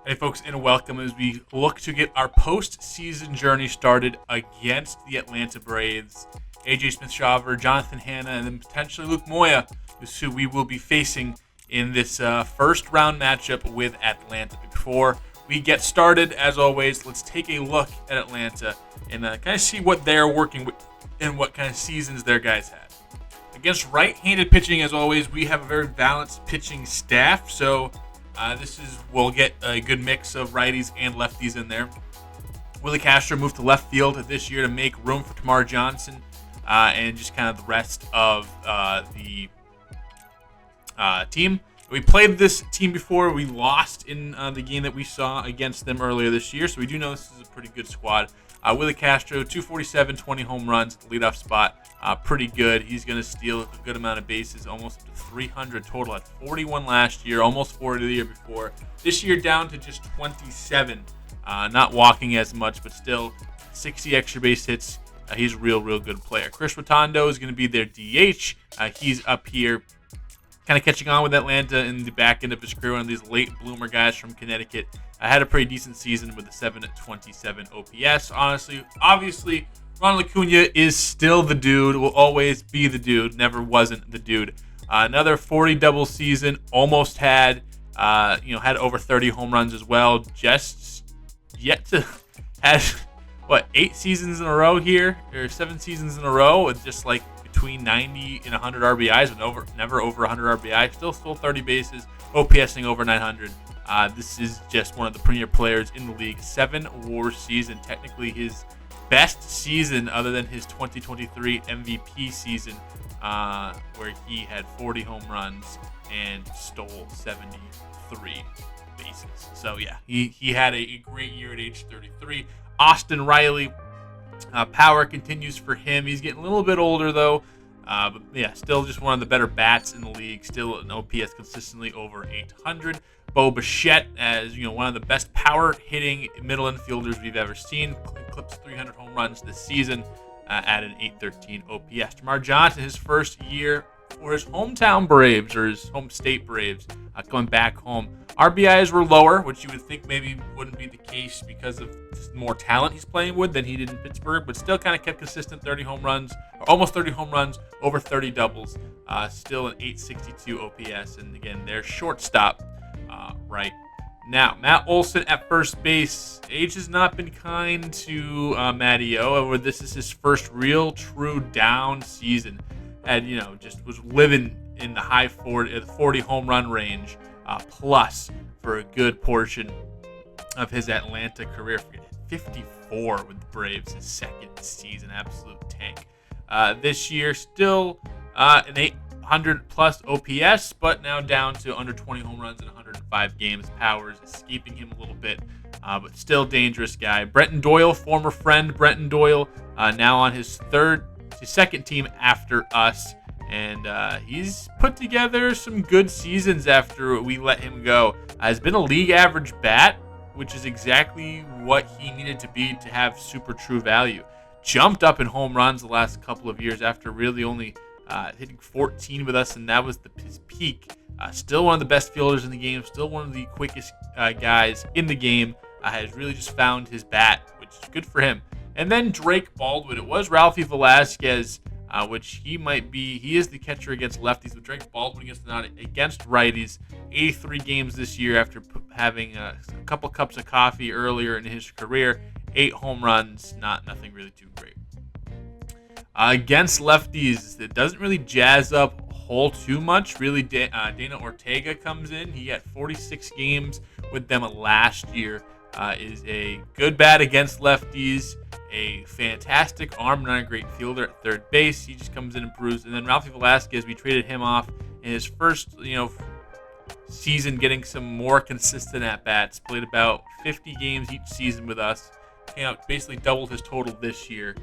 Hey folks, and welcome as we look to get our postseason journey started against the Atlanta Braves. AJ Smith-Shawver, Jonathan Hanna, and then potentially Luke Moya is who we will be facing in this first round matchup with Atlanta. Before we get started, as always, let's take a look at Atlanta and kind of see what they're working with and what kind of seasons their guys had. Against right-handed pitching, as always, we have a very balanced pitching staff, so we'll get a good mix of righties and lefties in there. Willie Castro moved to left field this year to make room for Tamar Johnson and just kind of the rest of the team. We played this team before. We lost in the game that we saw against them earlier this year, so we do know this is a pretty good squad. Willie Castro, 247, 20 home runs, leadoff spot. Pretty good. He's going to steal a good amount of bases, almost 300 total at 41 last year, almost 40 the year before. This year down to just 27. Not walking as much, but still 60 extra base hits. He's a real good player. Chris Rotondo is going to be their DH. He's up here kind of catching on with Atlanta in the back end of his career. One of these late bloomer guys from Connecticut. Had a pretty decent season with a 7.27 OPS. Obviously, Ronald Acuna is still the dude, will always be the dude, never wasn't the dude. Another 40 double season, almost had over 30 home runs as well. Just yet to have 8 seasons in a row here, or 7 seasons in a row with just like between 90 and 100 RBIs, but never over 100 RBI. Still 30 bases, OPSing over 900. This is just one of the premier players in the league. 7 WAR season, technically his best season other than his 2023 MVP season, where he had 40 home runs and stole 73 bases. So yeah, he had a great year at age 33. Austin Riley, power continues for him. He's getting a little bit older though. But yeah, still just one of the better bats in the league. Still an OPS consistently over 800. Bo Bichette, as one of the best power hitting middle infielders we've ever seen. Clips 300 home runs this season at an 813 OPS. Tamar Johnson, his first year for his hometown Braves, or his home state Braves, coming back home. RBIs were lower, which you would think maybe wouldn't be the case because of more talent he's playing with than he did in Pittsburgh, but still kind of kept consistent 30 home runs, or almost 30 home runs, over 30 doubles, still an 862 OPS, and again, their shortstop right now. Matt Olson at first base. Age has not been kind to Matty O. However, this is his first real true down season. And, just was living in the high 40 home run range plus for a good portion of his Atlanta career. 54 with the Braves, his second season, absolute tank. This year, still an 800 plus OPS, but now down to under 20 home runs in 105 games. Power is escaping him a little bit, but still dangerous guy. Brenton Doyle, former friend Brenton Doyle, now on his second team after us, and he's put together some good seasons after we let him go. Has been a league average bat, which is exactly what he needed to be to have super true value. Jumped up in home runs the last couple of years after really only hitting 14 with us, and that was his peak. Still one of the best fielders in the game, still one of the quickest guys in the game. Has really just found his bat, which is good for him. And then Drake Baldwin. It was Ralphie Velasquez, which he is the catcher against lefties, but Drake Baldwin against righties. 83 games this year after having a couple cups of coffee earlier in his career. 8 home runs, nothing really too great. Against lefties, it doesn't really jazz up whole too much. Really, Dana Ortega comes in. He had 46 games with them last year. Is a good bat against lefties, a fantastic arm, not a great fielder at third base. He just comes in and improves. And then Ralphie Velasquez, we traded him off in his first, season, getting some more consistent at bats. Played about 50 games each season with us. Came out, basically doubled his total this year.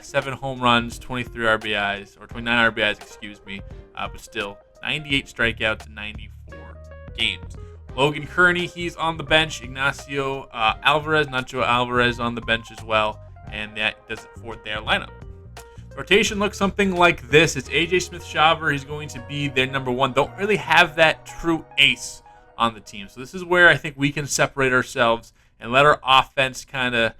7 home runs, 23 RBIs, or 29 RBIs, excuse me. But still, 98 strikeouts in 94 games. Logan Kearney, he's on the bench. Ignacio Nacho Alvarez on the bench as well. And that does it for their lineup. Rotation looks something like this. It's AJ Smith-Shawver. He's going to be their number one. Don't really have that true ace on the team. So this is where I think we can separate ourselves and let our offense kind of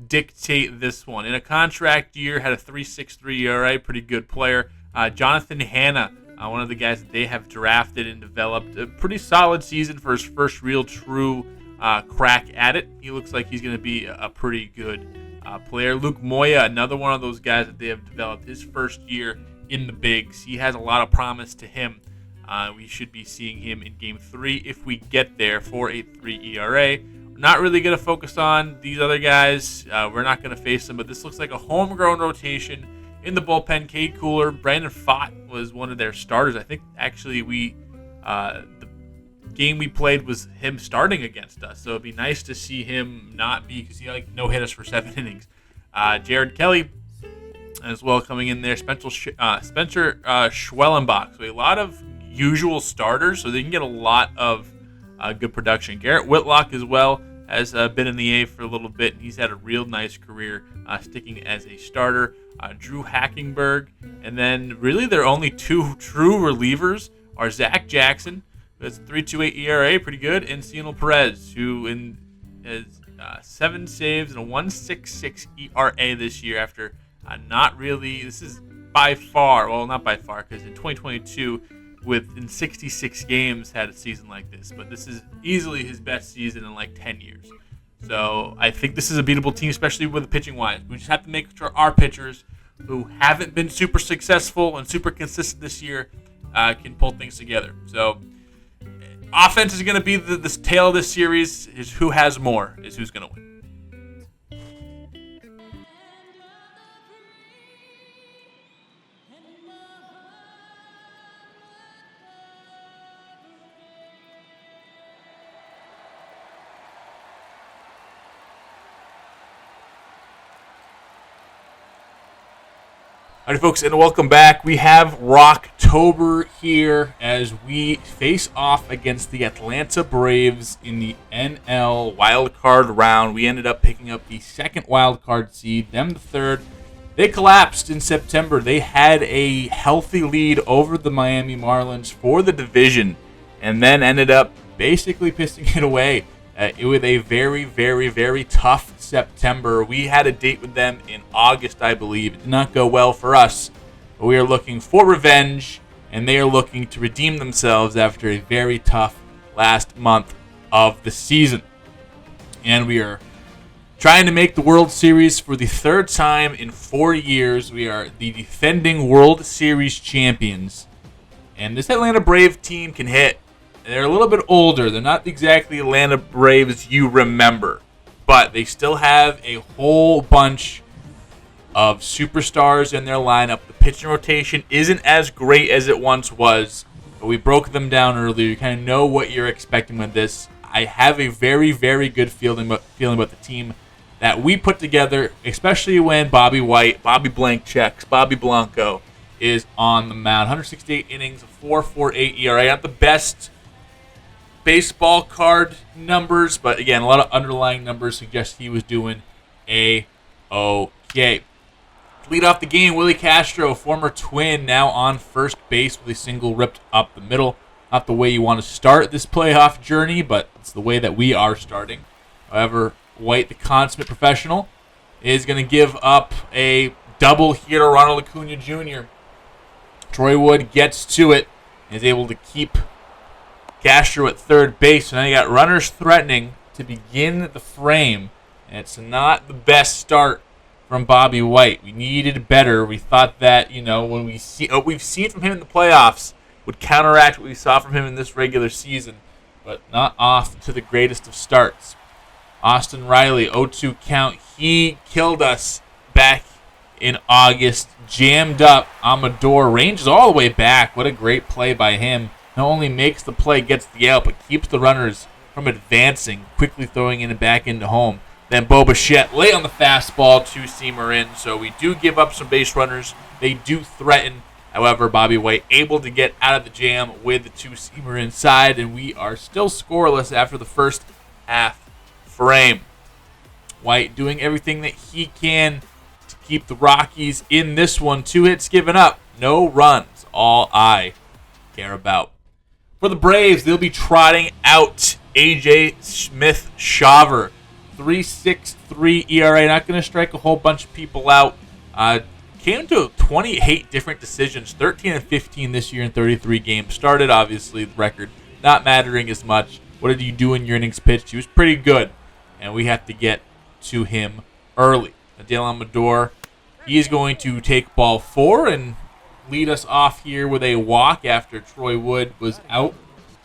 dictate this one. In a contract year, had a 3.63 ERA, pretty good player. Jonathan Hanna, one of the guys that they have drafted and developed, a pretty solid season for his first real true crack at it. He looks like he's going to be a pretty good player. Luke Moya, another one of those guys that they have developed, his first year in the bigs. He has a lot of promise to him. We should be seeing him in Game 3 if we get there. 4.83 ERA. We're not really going to focus on these other guys. We're not going to face them, but this looks like a homegrown rotation. In the bullpen, Cade Cooler, Brandon Pfaadt was one of their starters. I think actually the game we played was him starting against us, so it'd be nice to see him not be, because he no hit us for 7 innings. Jared Kelly as well coming in there. Spencer Schwellenbach. So a lot of usual starters, so they can get a lot of good production. Garrett Whitlock as well has been in the A for a little bit, and he's had a real nice career sticking as a starter. Drew Hackenberg, and then really their only 2 true relievers are Zach Jackson, who has a 3.28 ERA, pretty good, and Cionel Perez, who has 7 saves and a 1.66 ERA this year after not really, this is by far, well, not by far, because in 2022, in 66 games, had a season like this, but this is easily his best season in like 10 years. So I think this is a beatable team, especially with the pitching wise. We just have to make sure our pitchers, who haven't been super successful and super consistent this year, can pull things together. So offense is going to be the tail of this series. Is who has more is who's going to win. All right, folks, and welcome back. We have ROCKTOBER here as we face off against the Atlanta Braves in the NL wildcard round. We ended up picking up the second wildcard seed, them the third. They collapsed in September. They had a healthy lead over the Miami Marlins for the division and then ended up basically pissing it away. With a very, very, very tough September. We had a date with them in August, I believe. It did not go well for us, but we are looking for revenge, and they are looking to redeem themselves after a very tough last month of the season. And we are trying to make the World Series for the third time in 4 years. We are the defending World Series champions, and this Atlanta Brave team can hit. They're a little bit older. They're not exactly Atlanta Braves you remember, but they still have a whole bunch of superstars in their lineup. The pitching rotation isn't as great as it once was, but we broke them down earlier. You kind of know what you're expecting with this. I have a very, very good feeling about the team that we put together, especially when Bobby White, Bobby Blank Checks, Bobby Blanco is on the mound. 168 innings, 4.48 ERA. Not the best baseball card numbers, but again, a lot of underlying numbers suggest he was doing A-okay. Lead off the game, Willie Castro, former Twin, now on first base with a single ripped up the middle. Not the way you want to start this playoff journey, but it's the way that we are starting. However, White, the consummate professional, is going to give up a double here to Ronald Acuna Jr. Troy Wood gets to it and is able to keep Castro at third base. So now you got runners threatening to begin the frame. And it's not the best start from Bobby White. We needed better. We thought that, when we see what we've seen from him in the playoffs would counteract what we saw from him in this regular season. But not off to the greatest of starts. Austin Riley, 0-2 count. He killed us back in August. Jammed up Amador. Ranges all the way back. What a great play by him. Not only makes the play, gets the out, but keeps the runners from advancing, quickly throwing it back into home. Then Bo Bichette late on the fastball, two-seamer in. So we do give up some base runners. They do threaten. However, Bobby White able to get out of the jam with the two-seamer inside, and we are still scoreless after the first half frame. White doing everything that he can to keep the Rockies in this one. 2 hits given up, no runs. All I care about. For the Braves, they'll be trotting out A.J. Smith-Shawver. 3.63 ERA. Not going to strike a whole bunch of people out. Came to 28 different decisions. 13-15 this year in 33 games. Started, obviously, the record not mattering as much. What did you do in your innings pitched? He was pretty good. And we have to get to him early. Adele Amador, he is going to take ball 4 and lead us off here with a walk after Troy Wood was out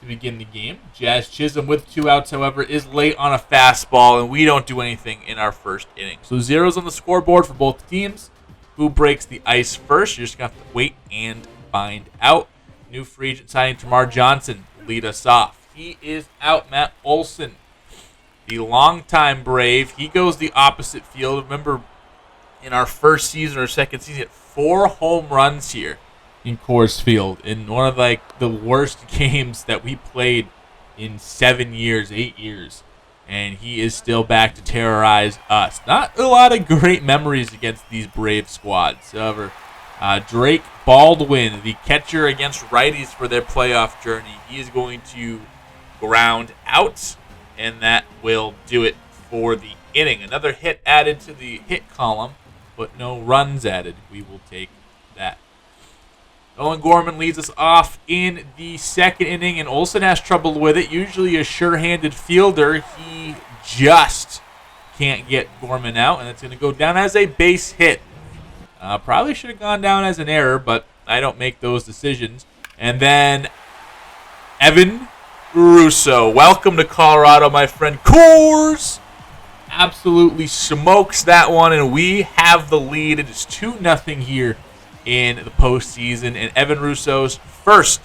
to begin the game. Jazz Chisholm with 2 outs, however, is late on a fastball, and we don't do anything in our first inning. So zeros on the scoreboard for both teams. Who breaks the ice first? You're just going to have to wait and find out. New free agent signing Tamar Johnson lead us off. He is out. Matt Olson, the longtime Brave, he goes the opposite field. Remember, in our first season or second season, he had 4 home runs here in Coors Field in one of the worst games that we played in 7 years, 8 years. And he is still back to terrorize us. Not a lot of great memories against these Brave squads. However, Drake Baldwin, the catcher against righties for their playoff journey, he is going to ground out, and that will do it for the inning. Another hit added to the hit column, but no runs added. We will take that. Nolan Gorman leads us off in the second inning, and Olson has trouble with it. Usually a sure-handed fielder. He just can't get Gorman out, and it's going to go down as a base hit. Probably should have gone down as an error, but I don't make those decisions. And then Evan Russo. Welcome to Colorado, my friend. Coors absolutely smokes that one, and we have the lead. It is 2-0 here in the postseason, and Evan Russo's first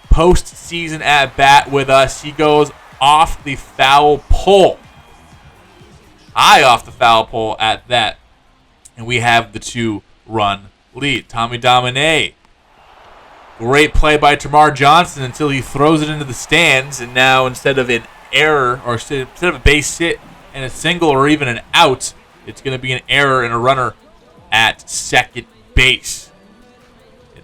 postseason at bat with us. He goes off the foul pole, high off the foul pole at that, and we have the 2-run lead. Tommy Domine, great play by Tamar Johnson until he throws it into the stands, and now instead of an error or instead of a base hit and a single or even an out, it's going to be an error and a runner at second base.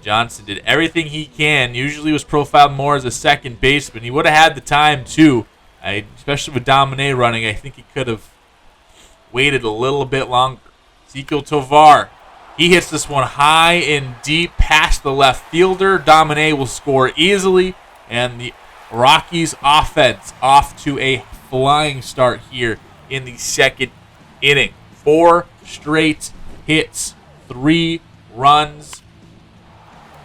Johnson did everything he can. Usually was profiled more as a second baseman. He would have had the time too, especially with Domine running. I think he could have waited a little bit longer. Ezekiel Tovar, he hits this one high and deep past the left fielder. Domine will score easily, and the Rockies offense off to a flying start here in the second inning. 4 straight hits, 3 runs,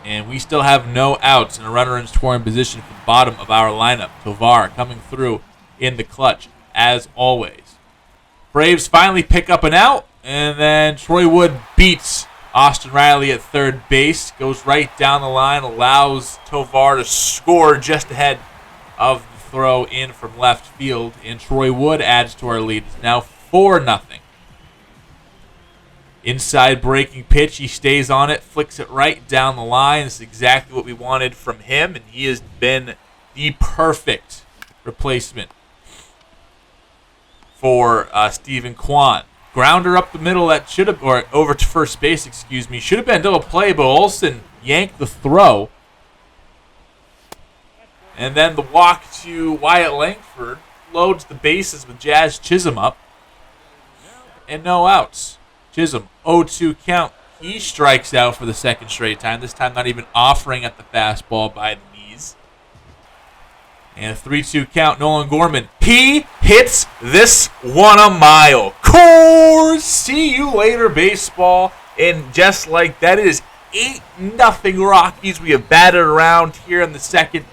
and we still have no outs and a runner in scoring position for the bottom of our lineup. Tovar coming through in the clutch, as always. Braves finally pick up an out, and then Troy Wood beats Austin Riley at third base. Goes right down the line, allows Tovar to score just ahead of the throw in from left field, and Troy Wood adds to our lead. It's now 4-0. Inside breaking pitch, he stays on it, flicks it right down the line. This is exactly what we wanted from him, and he has been the perfect replacement for Stephen Kwan. Grounder up the middle that should have, or over to first base, should have been a double play, but Olson yanked the throw. And then the walk to Wyatt Langford loads the bases with Jazz Chisholm up, and no outs. Chisholm, 0-2 count. He strikes out for the second straight time. This time not even offering at the fastball by the knees. And a 3-2 count. Nolan Gorman. He hits this one a mile. Coors, see you later, baseball. And just like that, it is 8-0 Rockies. We have batted around here in the second.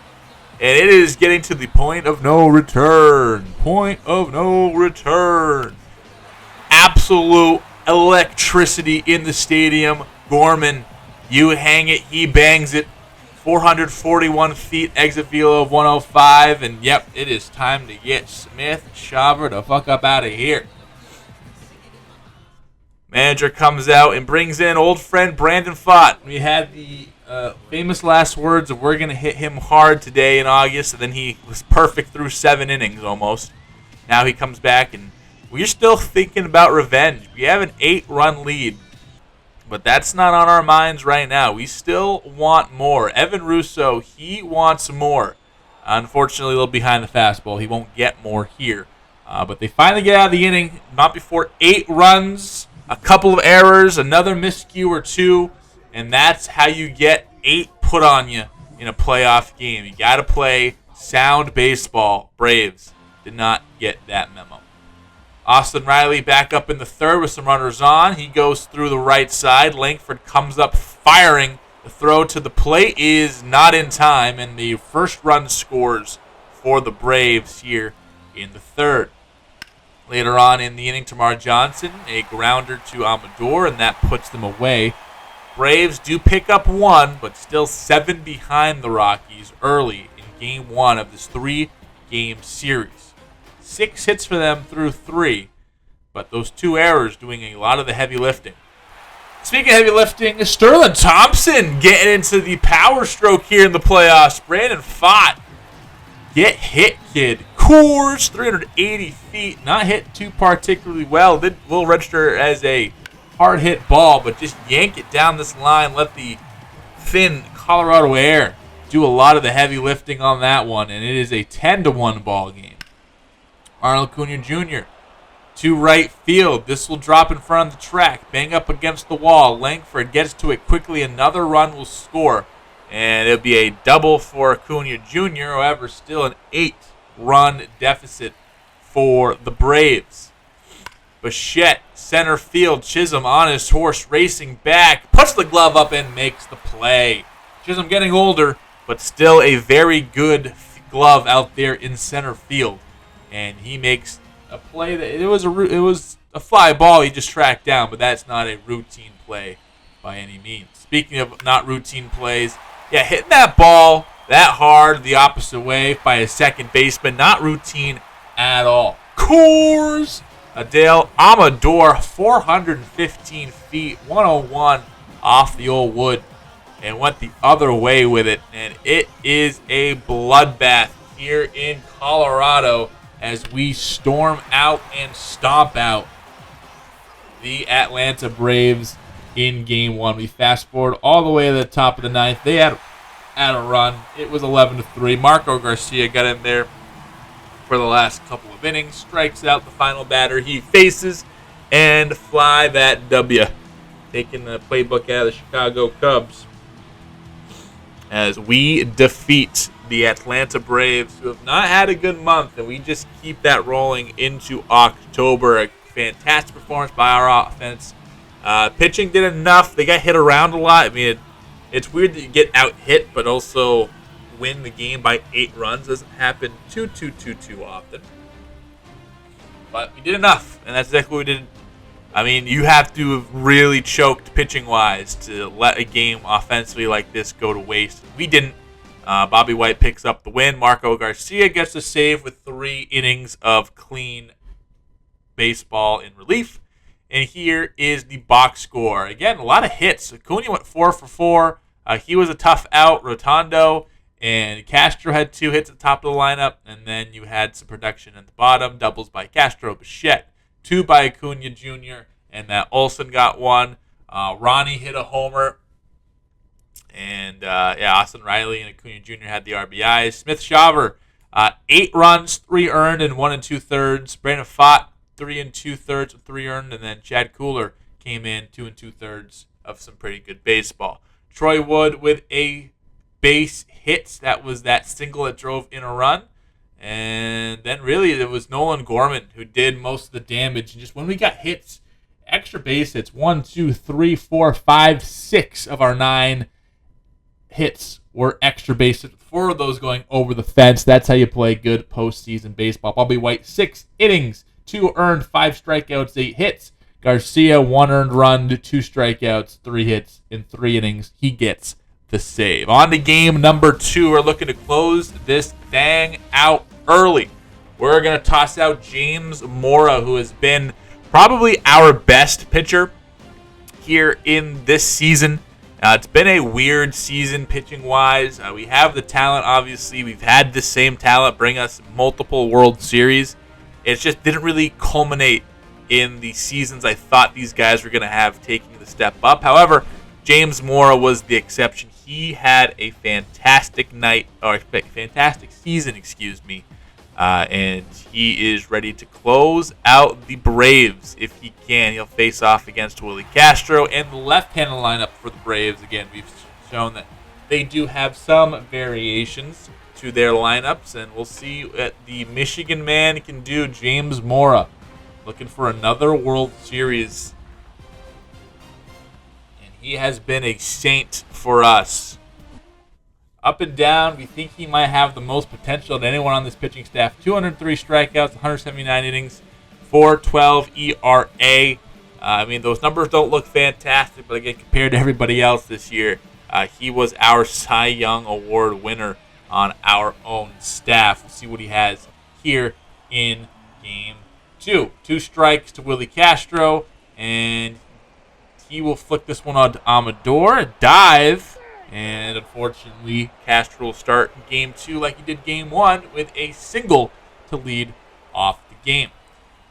And it is getting to the point of no return. Point of no return. Absolute electricity in the stadium. Gorman, you hang it, he bangs it. 441 feet, exit velo of 105, and yep, it is time to get Smith-Shawver the fuck up out of here. Manager comes out and brings in old friend Brandon Pfaadt. We had the famous last words of we're going to hit him hard today in August, and then he was perfect through 7 innings almost. Now he comes back, and we're still thinking about revenge. We have an 8-run lead, but that's not on our minds right now. We still want more. Evan Russo, he wants more. Unfortunately, a little behind the fastball. He won't get more here. But they finally get out of the inning, not before 8 runs, a couple of errors, another miscue or 2, and that's how you get 8 put on you in a playoff game. You got to play sound baseball. Braves did not get that memo. Austin Riley back up in the third with some runners on. He goes through the right side. Langford comes up firing. The throw to the plate is not in time, and the first run scores for the Braves here in the third. Later on in the inning, Tamar Johnson, a grounder to Amador, and that puts them away. Braves do pick up 1, but still 7 behind the Rockies early in Game 1 of this 3-game series. 6 hits for them through 3, but those 2 errors doing a lot of the heavy lifting. Speaking of heavy lifting, Sterling Thompson getting into the power stroke here in the playoffs. Brandon Pfaadt, get hit, kid. Coors, 380 feet, not hit too particularly well. Will register as a hard hit ball, but just yank it down this line. Let the thin Colorado air do a lot of the heavy lifting on that one, and it is a 10-1 ball game. Arnold Acuna Jr. to right field. This will drop in front of the track, bang up against the wall. Langford gets to it quickly. Another run will score, and it'll be a double for Acuna Jr. However, still an 8-run deficit for the Braves. Bichette, center field. Chisholm on his horse, racing back, puts the glove up and makes the play. Chisholm getting older, but still a very good glove out there in center field, and he makes a play that it was a fly ball he just tracked down, but that's not a routine play by any means. Speaking of not routine plays, hitting that ball that hard the opposite way by a second baseman, not routine at all. Coors! Adele Amador, 415 feet, 101 off the old wood, and went the other way with it. And it is a bloodbath here in Colorado as we storm out and stomp out the Atlanta Braves in Game 1. We fast forward all the way to the top of the ninth. They had a run. It was 11-3. Marco Garcia got in there for the last couple of innings, strikes out the final batter he faces, and fly that W. Taking the playbook out of the Chicago Cubs as we defeat the Atlanta Braves, who have not had a good month, and we just keep that rolling into October. A fantastic performance by our offense. Pitching did enough. They got hit around a lot. I mean, it's weird that you get out hit, but also win the game by 8 runs. Doesn't happen too often. But we did enough, and that's exactly what we did. I mean, you have to have really choked pitching-wise to let a game offensively like this go to waste. We didn't. Bobby White picks up the win. Marco Garcia gets the save with 3 innings of clean baseball in relief. And here is the box score. Again, a lot of hits. Acuna went 4 for 4. He was a tough out. Rotondo and Castro had 2 hits at the top of the lineup. And then you had some production at the bottom. Doubles by Castro, Bichette. 2 by Acuna Jr. And Matt Olson got 1. Ronnie hit a homer. And, Austin Riley and Acuna Jr. had the RBIs. Smith Shawver, 8 runs, 3 earned, and 1 2/3. Brandon Pfaadt, 3 2/3 with 3 earned. And then Chad Cooler came in 2 2/3 of some pretty good baseball. Troy Wood with a base hit. That was that single that drove in a run. And then really it was Nolan Gorman who did most of the damage. And just when we got hits, extra base hits, 1, 2, 3, 4, 5, 6 of our 9 hits were extra base hits. 4 of those going over the fence. That's how you play good postseason baseball. Bobby White, 6 innings, 2 earned, 5 strikeouts, 8 hits. Garcia, 1 earned run, 2 strikeouts, 3 hits in 3 innings. He gets the save. On to game number 2. We're looking to close this thing out early. We're going to toss out James Mora, who has been probably our best pitcher here in this season. It's been a weird season pitching-wise. We have the talent, obviously. We've had the same talent bring us multiple World Series. It just didn't really culminate in the seasons I thought these guys were going to have taking the step up. However, James Mora was the exception. He had a fantastic fantastic season, and he is ready to close out the Braves if he can. He'll face off against Willie Castro and the left-handed lineup for the Braves. Again, we've shown that they do have some variations to their lineups, and we'll see what the Michigan man can do. James Mora looking for another World Series. He has been a saint for us. Up and down, we think he might have the most potential of anyone on this pitching staff. 203 strikeouts, 179 innings, 4.12 ERA. Those numbers don't look fantastic, but again, compared to everybody else this year, he was our Cy Young Award winner on our own staff. We'll see what he has here in Game 2. 2 strikes to Willie Castro, and he will flick this one on to Amador. Dive. And unfortunately, Castro will start Game 2 like he did Game 1 with a single to lead off the game.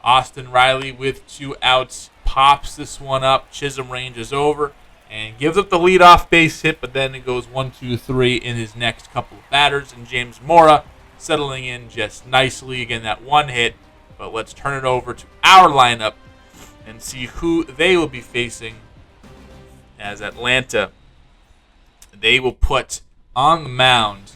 Austin Riley with 2 outs pops this one up. Chisholm ranges over and gives up the leadoff base hit, but then it goes 1-2-3 in his next couple of batters. And James Mora settling in just nicely. Again, that one hit. But let's turn it over to our lineup and see who they will be facing. As Atlanta, they will put on the mound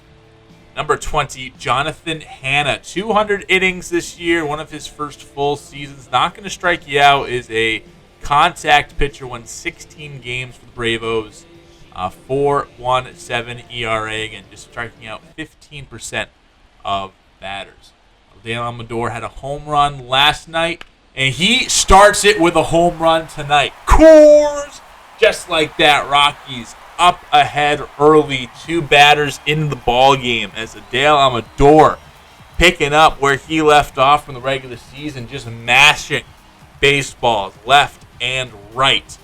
number 20, Jonathan Hanna. 200 innings this year, one of his first full seasons. Not going to strike you out, is a contact pitcher, won 16 games for the Bravos. 4.17 ERA, again, just striking out 15% of batters. Dale Amador had a home run last night, and he starts it with a home run tonight. Coors! Just like that, Rockies up ahead early. 2 batters into the ball game as Dale Amador picking up where he left off from the regular season, just mashing baseballs left and right.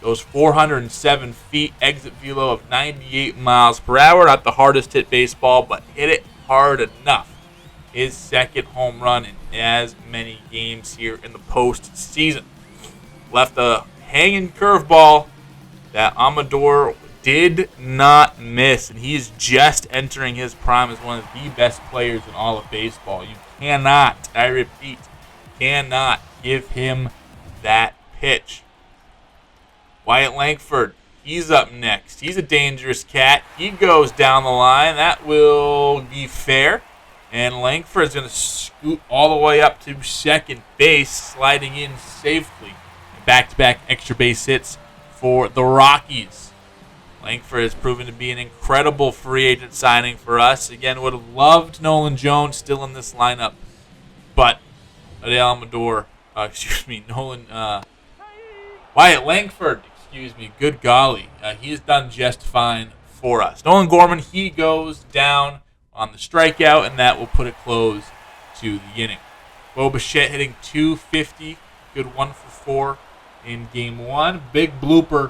Those 407 feet, exit velo of 98 miles per hour. Not the hardest hit baseball, but hit it hard enough. His second home run in as many games here in the postseason. Left a hanging curveball that Amador did not miss, and he's just entering his prime as one of the best players in all of baseball. You cannot, I repeat, cannot give him that pitch. Wyatt Langford, he's up next. He's a dangerous cat. He goes down the line. That will be fair. And Langford is going to scoot all the way up to second base, sliding in safely. Back-to-back extra base hits for the Rockies. Langford has proven to be an incredible free agent signing for us. Again, would have loved Nolan Jones still in this lineup. But Wyatt Langford, good golly. He's done just fine for us. Nolan Gorman, he goes down on the strikeout, and that will put a close to the inning. Bo Bichette hitting .250, good 1 for 4 in Game 1. Big blooper,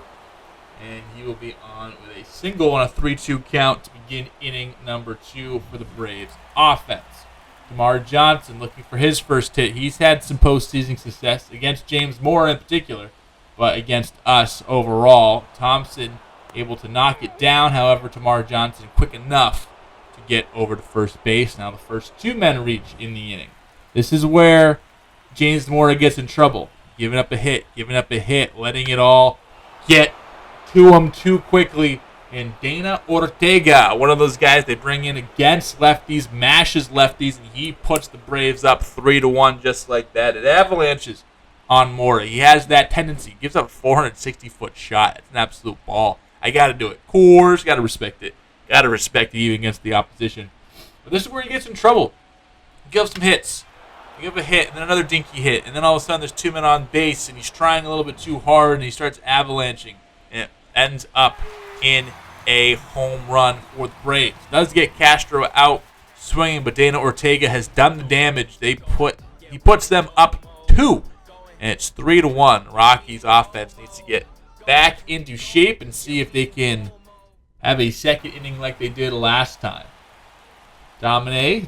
and he will be on with a single on a 3-2 count to begin inning number 2 for the Braves offense. DeMar Johnson looking for his first hit. He's had some postseason success against James Moore in particular, but against us overall. Thompson able to knock it down. However, DeMar Johnson quick enough to get over to first base. Now the first 2 men reach in the inning. This is where James Moore gets in trouble. Giving up a hit, letting it all get to him too quickly. And Dana Ortega, one of those guys they bring in against lefties, mashes lefties, and he puts the Braves up 3-1 just like that. It avalanches on Mora. He has that tendency. Gives up a 460-foot shot. It's an absolute ball. I got to do it. Coors, got to respect it. Got to respect it even against the opposition. But this is where he gets in trouble. He gives some hits. You give a hit, and then another dinky hit, and then all of a sudden there's 2 men on base, and he's trying a little bit too hard, and he starts avalanching, and it ends up in a home run for the Braves. Does get Castro out swinging, but Dana Ortega has done the damage. He puts them up 2, and it's 3-1. Rockies offense needs to get back into shape and see if they can have a second inning like they did last time. Evan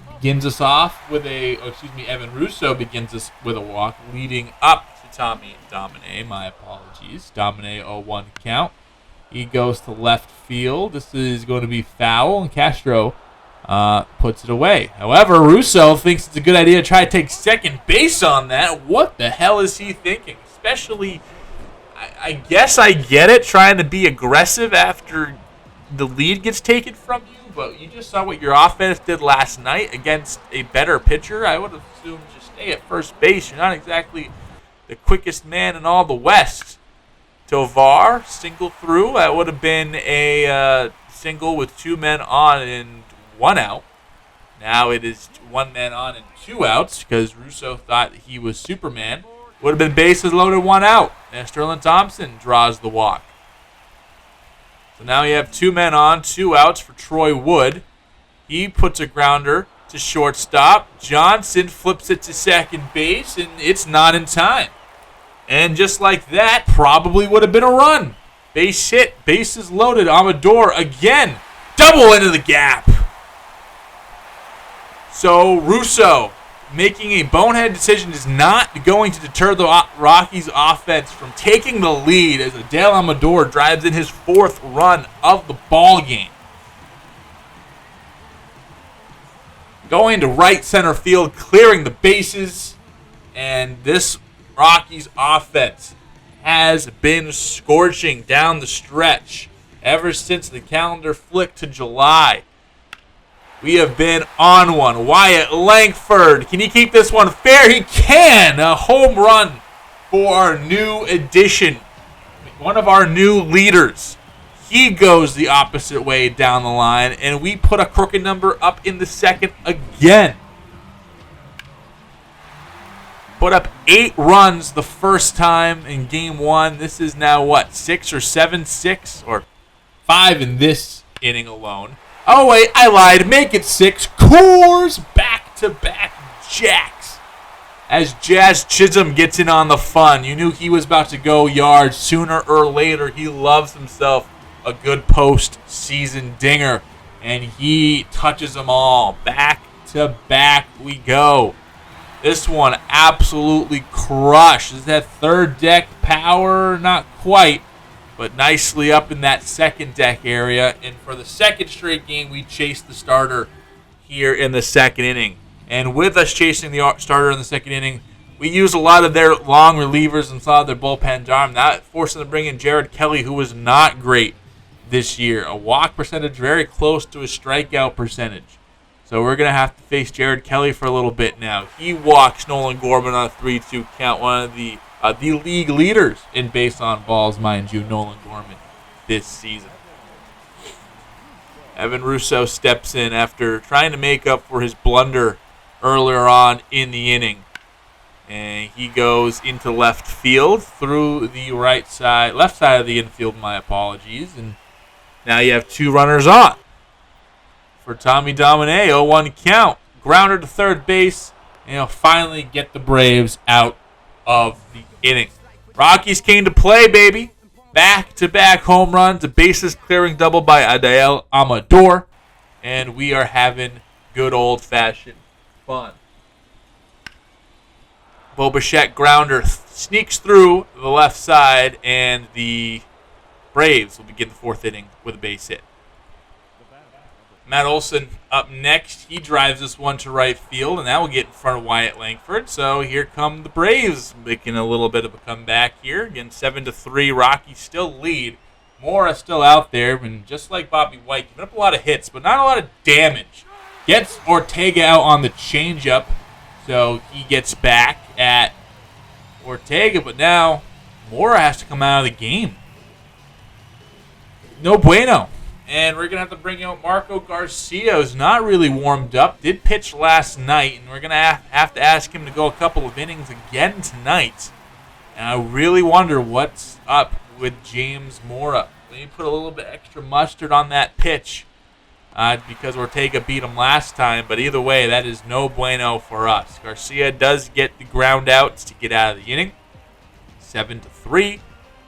Russo begins us with a walk, leading up to Tommy Domine. My apologies. Domine 0-1 count. He goes to left field. This is going to be foul, and Castro puts it away. However, Russo thinks it's a good idea to try to take second base on that. What the hell is he thinking? Especially, I guess I get it, trying to be aggressive after the lead gets taken from you, but you just saw what your offense did last night against a better pitcher. I would have assumed just stay at first base. You're not exactly the quickest man in all the West. Tovar, single through. That would have been a single with 2 men on and 1 out. Now it is 1 man on and 2 outs because Russo thought he was Superman. Would have been bases loaded, 1 out. And Sterling Thompson draws the walk. So now you have 2 men on, 2 outs for Troy Wood. He puts a grounder to shortstop. Johnson flips it to second base, and it's not in time. And just like that, probably would have been a run. Base hit, bases loaded. Amador again, double into the gap. So Russo making a bonehead decision is not going to deter the Rockies offense from taking the lead as Adele Amador drives in his 4th run of the ball game. Going to right center field, clearing the bases, and this Rockies offense has been scorching down the stretch ever since the calendar flicked to July. We have been on one. Wyatt Langford, can he keep this one fair? He can! A home run for our new addition, one of our new leaders. He goes the opposite way down the line, and we put a crooked number up in the 2nd again. Put up 8 runs the first time in Game 1. This is now, what, 6 or 7? 6 or 5 in this inning alone. Oh, wait, I lied. Make it 6. Coors back-to-back jacks. As Jazz Chisholm gets in on the fun. You knew he was about to go yards sooner or later. He loves himself a good post-season dinger. And he touches them all. Back-to-back we go. This one absolutely crushed. Is that 3rd deck power? Not quite. But nicely up in that 2nd deck area. And for the 2nd straight game, we chased the starter here in the 2nd inning. And with us chasing the starter in the 2nd inning, we used a lot of their long relievers and saw their bullpen arm. That forced them to bring in Jared Kelly, who was not great this year. A walk percentage very close to a strikeout percentage. So we're going to have to face Jared Kelly for a little bit now. He walks Nolan Gorman on a 3-2 count, one of the league leaders in base on balls, mind you, Nolan Gorman, this season. Evan Russo steps in after trying to make up for his blunder earlier on in the inning. And he goes into left field through the left side of the infield, my apologies. And now you have 2 runners on. For Tommy Domine, 0-1 count. Grounder to third base. And he'll finally get the Braves out of the inning. Rockies came to play, baby. Back-to-back home runs. A bases-clearing double by Adael Amador. And we are having good old-fashioned fun. Bo Bichette grounder sneaks through the left side, and the Braves will begin the 4th inning with a base hit. Matt Olson up next. He drives this one to right field, and that will get in front of Wyatt Langford. So here come the Braves making a little bit of a comeback here. Again, 7-3. Rockies still lead. Mora still out there, and just like Bobby White, giving up a lot of hits, but not a lot of damage. Gets Ortega out on the changeup, so he gets back at Ortega, but now Mora has to come out of the game. No bueno. And we're going to have to bring out Marco Garcia, who's not really warmed up. Did pitch last night, and we're going to have to ask him to go a couple of innings again tonight. And I really wonder what's up with James Mora. Maybe put a little bit extra mustard on that pitch because Ortega beat him last time. But either way, that is no bueno for us. Garcia does get the ground outs to get out of the inning. 7-3.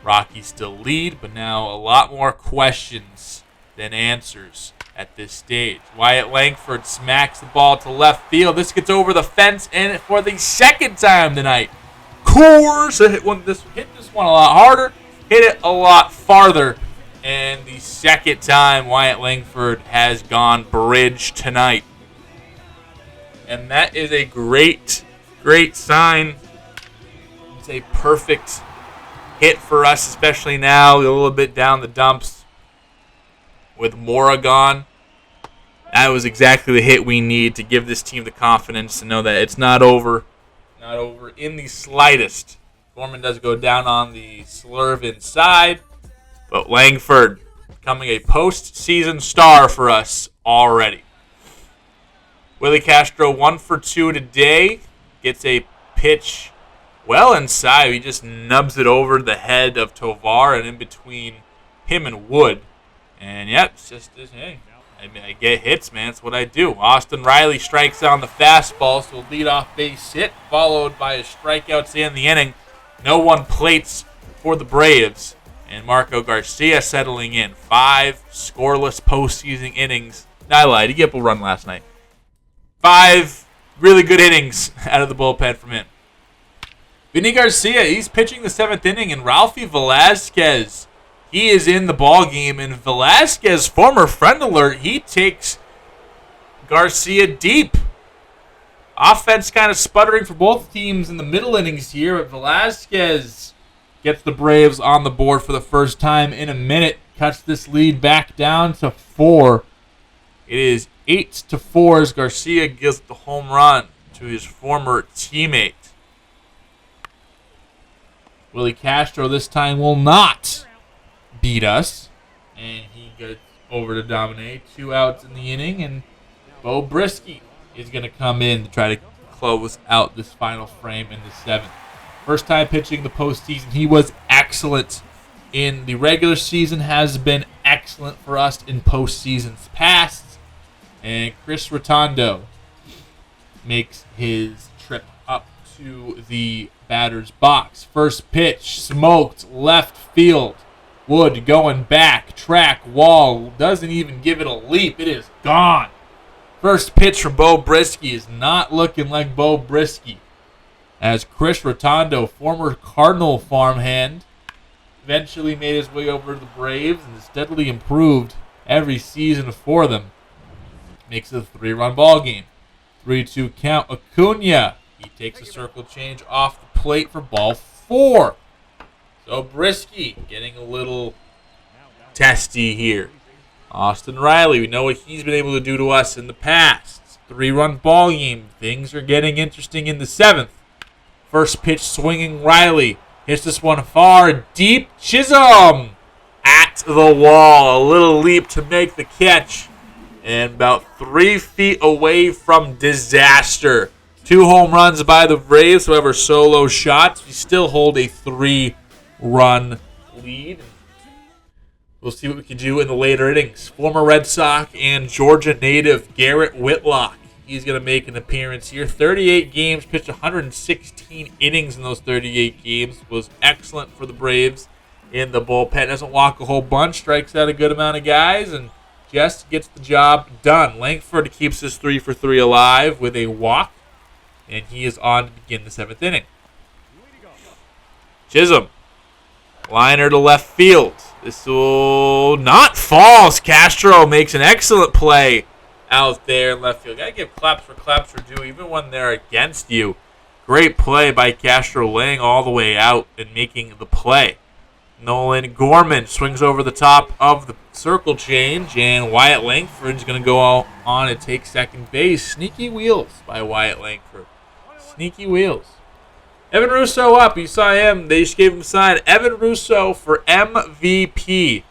Rockies still lead, but now a lot more questions than answers at this stage. Wyatt Langford smacks the ball to left field. This gets over the fence, and for the 2nd time tonight, Coors hit this one a lot harder, hit it a lot farther, And the second time Wyatt Langford has gone bridge tonight. And that is a great, great sign. It's a perfect hit for us, especially now. A little bit down the dumps with Mora gone. That was exactly the hit we need to give this team the confidence to know that it's not over. Not over in the slightest. Gorman does go down on the slurve inside. But Langford becoming a postseason star for us already. Willie Castro 1 for 2 today. Gets a pitch well inside. He just nubs it over the head of Tovar and in between him and Wood. And yep, it's just, hey, I get hits, man. That's what I do. Austin Riley strikes on the fastball, so leadoff base hit, followed by a strikeout to end the inning. No one plates for the Braves. And Marco Garcia settling in. 5 scoreless postseason innings. I lied. He gave up a run last night. 5 really good innings out of the bullpen from him. Vinny Garcia, he's pitching the 7th inning, and Ralphie Velasquez, he is in the ball game. And Velasquez, former friend alert, he takes Garcia deep. Offense kind of sputtering for both teams in the middle innings here, but Velasquez gets the Braves on the board for the first time in a minute. Cuts this lead back down to 4. It is 8-4 as Garcia gives the home run to his former teammate. Willie Castro this time will not beat us. And he gets over to Domine. 2 outs in the inning. And Bo Brisky is going to come in to try to close out this final frame in the 7th. First time pitching the postseason. He was excellent in the regular season. Has been excellent for us in postseasons past. And Chris Rotondo makes his trip up to the batter's box. First pitch, smoked, left field. Wood going back, track, wall. Doesn't even give it a leap. It is gone. First pitch from Bo Brisky is not looking like Bo Brisky. As Chris Rotondo, former Cardinal farmhand, eventually made his way over to the Braves and has steadily improved every season for them. Makes it a 3-run ball game. 3-2 count. Acuna, he takes a circle change off the plate for ball 4. So Brisky getting a little testy here. Austin Riley, we know what he's been able to do to us in the past. 3-run ball game. Things are getting interesting in the 7th. First pitch swinging Riley. Hits this one far, deep. Chisholm at the wall. A little leap to make the catch. And about 3 feet away from disaster. 2 home runs by the Braves. However, solo shots. We still hold a 3-run lead. We'll see what we can do in the later innings. Former Red Sox and Georgia native Garrett Whitlock. He's going to make an appearance here. 38 games, pitched 116 innings in those 38 games. Was excellent for the Braves in the bullpen. Doesn't walk a whole bunch, strikes out a good amount of guys, and just gets the job done. Langford keeps his 3 for 3 alive with a walk, and he is on to begin the 7th inning. Chisholm, liner to left field. This will not fall. Castro makes an excellent play out there in left field. Gotta give claps for due, even when they're against you. Great play by Castro, laying all the way out and making the play. Nolan Gorman swings over the top of the circle change, and Wyatt Langford is going to go on and take second base. Sneaky wheels by Wyatt Langford. Sneaky wheels. Evan Russo up. You saw him. They just gave him a sign. Evan Russo for MVP.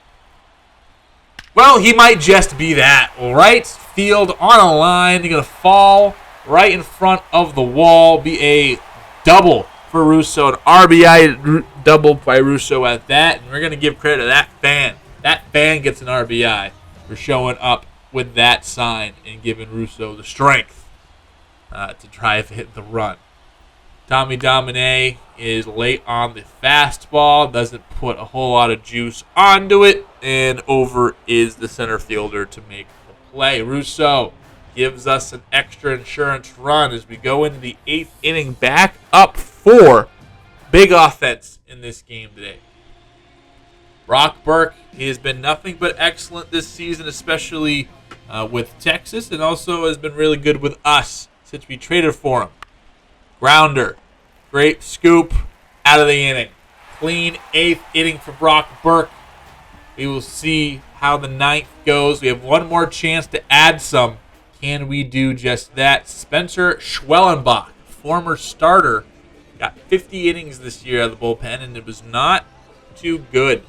Well, he might just be that. Right field on a line. He's going to fall right in front of the wall. Be a double for Russo. An RBI double by Russo at that. And we're going to give credit to that fan. That fan gets an RBI for showing up with that sign and giving Russo the strength to try to hit the run. Tommy Domine is late on the fastball. Doesn't put a whole lot of juice onto it. And over is the center fielder to make the play. Russo gives us an extra insurance run as we go into the 8th inning. Back up 4. Big offense in this game today. Brock Burke, he has been nothing but excellent this season, especially with Texas, and also has been really good with us since we traded for him. Grounder, great scoop, out of the inning. Clean 8th inning for Brock Burke. We will see how the 9th goes. We have one more chance to add some. Can we do just that? Spencer Schwellenbach, former starter, got 50 innings this year out of the bullpen, and it was not too good.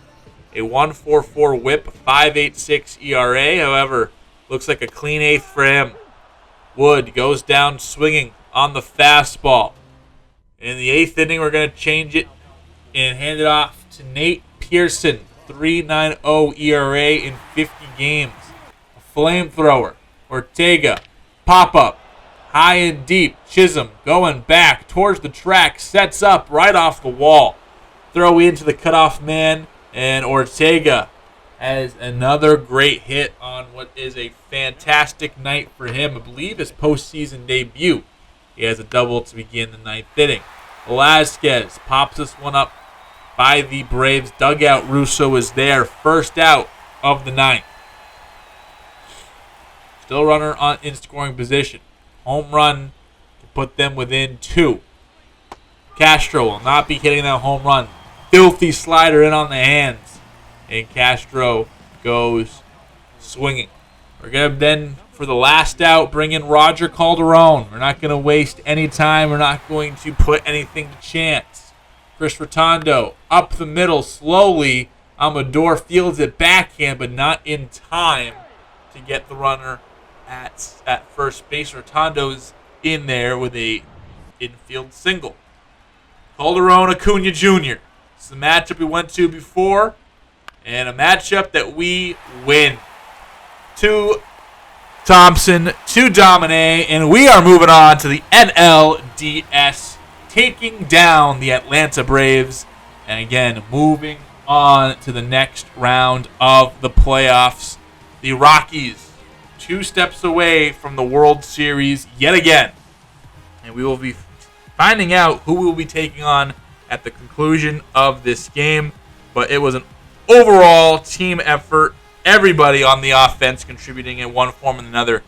A 1.44 whip, 5.86 ERA. However, looks like a clean 8th for him. Wood goes down swinging on the fastball. In the 8th inning, we're going to change it and hand it off to Nate Pearson. 3.90 ERA in 50 games. A flamethrower. Ortega. Pop-up. High and deep. Chisholm going back towards the track. Sets up right off the wall. Throw into the cutoff man. And Ortega has another great hit on what is a fantastic night for him. I believe his postseason debut. He has a double to begin the 9th inning. Velasquez pops this one up by the Braves dugout. Russo is there. First out of the 9th. Still runner in scoring position. Home run to put them within 2. Castro will not be hitting that home run. Filthy slider in on the hands. And Castro goes swinging. We're going to then, for the last out, bring in Roger Calderon. We're not going to waste any time. We're not going to put anything to chance. Chris Rotondo up the middle slowly. Amador fields it backhand, but not in time to get the runner at first base. Rotondo's in there with a infield single. Calderon Acuna Jr. It's the matchup we went to before, and a matchup that we win. 2 Thompson, 2 Domine, and we are moving on to the NLDS, taking down the Atlanta Braves, and again, moving on to the next round of the playoffs. The Rockies, 2 steps away from the World Series yet again, and we will be finding out who we will be taking on at the conclusion of this game, but it was an overall team effort. Everybody on the offense contributing in one form or another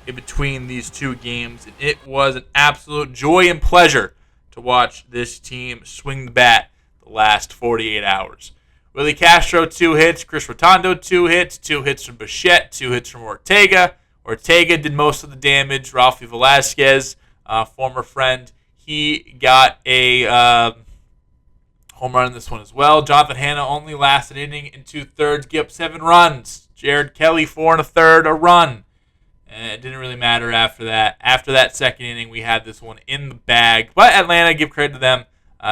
in between these 2 games. And it was an absolute joy and pleasure to watch this team swing the bat the last 48 hours. Willie Castro, 2 hits. Chris Rotondo, 2 hits. 2 hits from Bichette. 2 hits from Ortega. Ortega did most of the damage. Ralphie Velasquez, former friend, he got a home run in this one as well. Jonathan Hanna only lasted an inning and 2/3, gave up 7 runs. Jared Kelly, 4 1/3, a run. And it didn't really matter after that. After that second inning, we had this one in the bag. But Atlanta, give credit to them.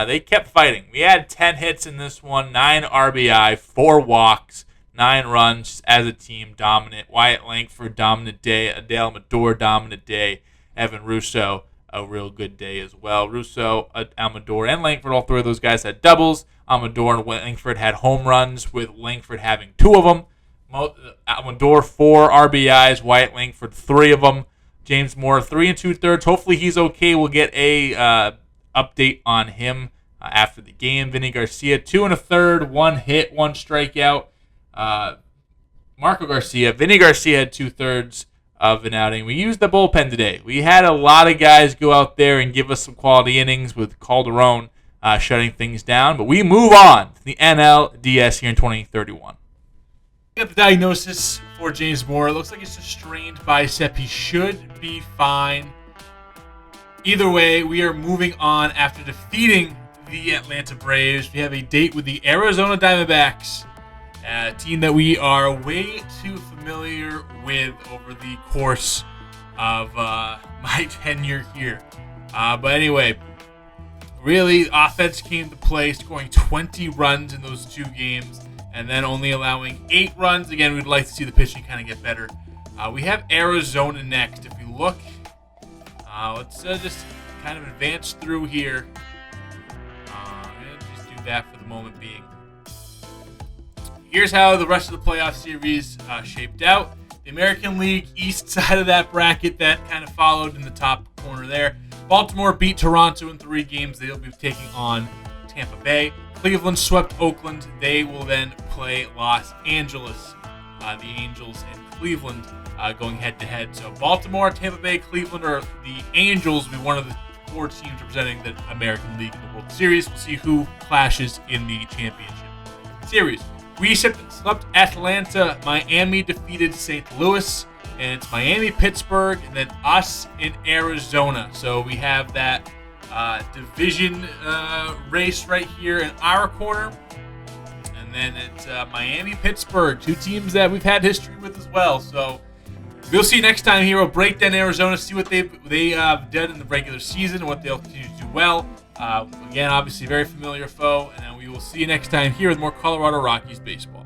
They kept fighting. We had 10 hits in this one, 9 RBI, 4 walks, 9 runs as a team, dominant. Wyatt Langford, dominant day. Adele Amador, dominant day. Evan Russo, a real good day as well. Russo, Amador, and Langford, all 3 of those guys had doubles. Amador and Langford had home runs, with Langford having 2 of them. Amador, 4 RBIs. Wyatt Langford, 3 of them. James Moore, 3 2/3. Hopefully he's okay. We'll get a update on him after the game. Vinny Garcia, 2 1/3, 1 hit, 1 strikeout. Marco Garcia, Vinny Garcia had 2/3 of an outing. We used the bullpen today. We had a lot of guys go out there and give us some quality innings, with Calderon shutting things down. But we move on to the NLDS here in 2031. Got the diagnosis for James Moore. It looks like it's a strained bicep. He should be fine. Either way, we are moving on after defeating the Atlanta Braves. We have a date with the Arizona Diamondbacks, a team that we are way too familiar with over the course of my tenure here. But anyway, really, offense came to play, scoring 20 runs in those 2 games, and then only allowing 8 runs. Again, we'd like to see the pitching kind of get better. We have Arizona next. If you look, let's just kind of advance through here. Just do that for the moment being. Here's how the rest of the playoff series shaped out. The American League East side of that bracket that kind of followed in the top corner there. Baltimore beat Toronto in 3 games. They'll be taking on Tampa Bay. Cleveland swept Oakland. They will then play Los Angeles. The Angels and Cleveland going head-to-head. So Baltimore, Tampa Bay, Cleveland, or the Angels will be one of the 4 teams representing the American League in the World Series. We'll see who clashes in the championship series. We swept Atlanta. Miami defeated St. Louis. And it's Miami, Pittsburgh, and then us in Arizona. So we have that division race right here in our corner. And then it's Miami, Pittsburgh, 2 teams that we've had history with as well. So we'll see next time here. We'll break down Arizona, see what they've done in the regular season and what they'll continue to do well. Again, obviously, very familiar foe. And then we will see you next time here with more Colorado Rockies baseball.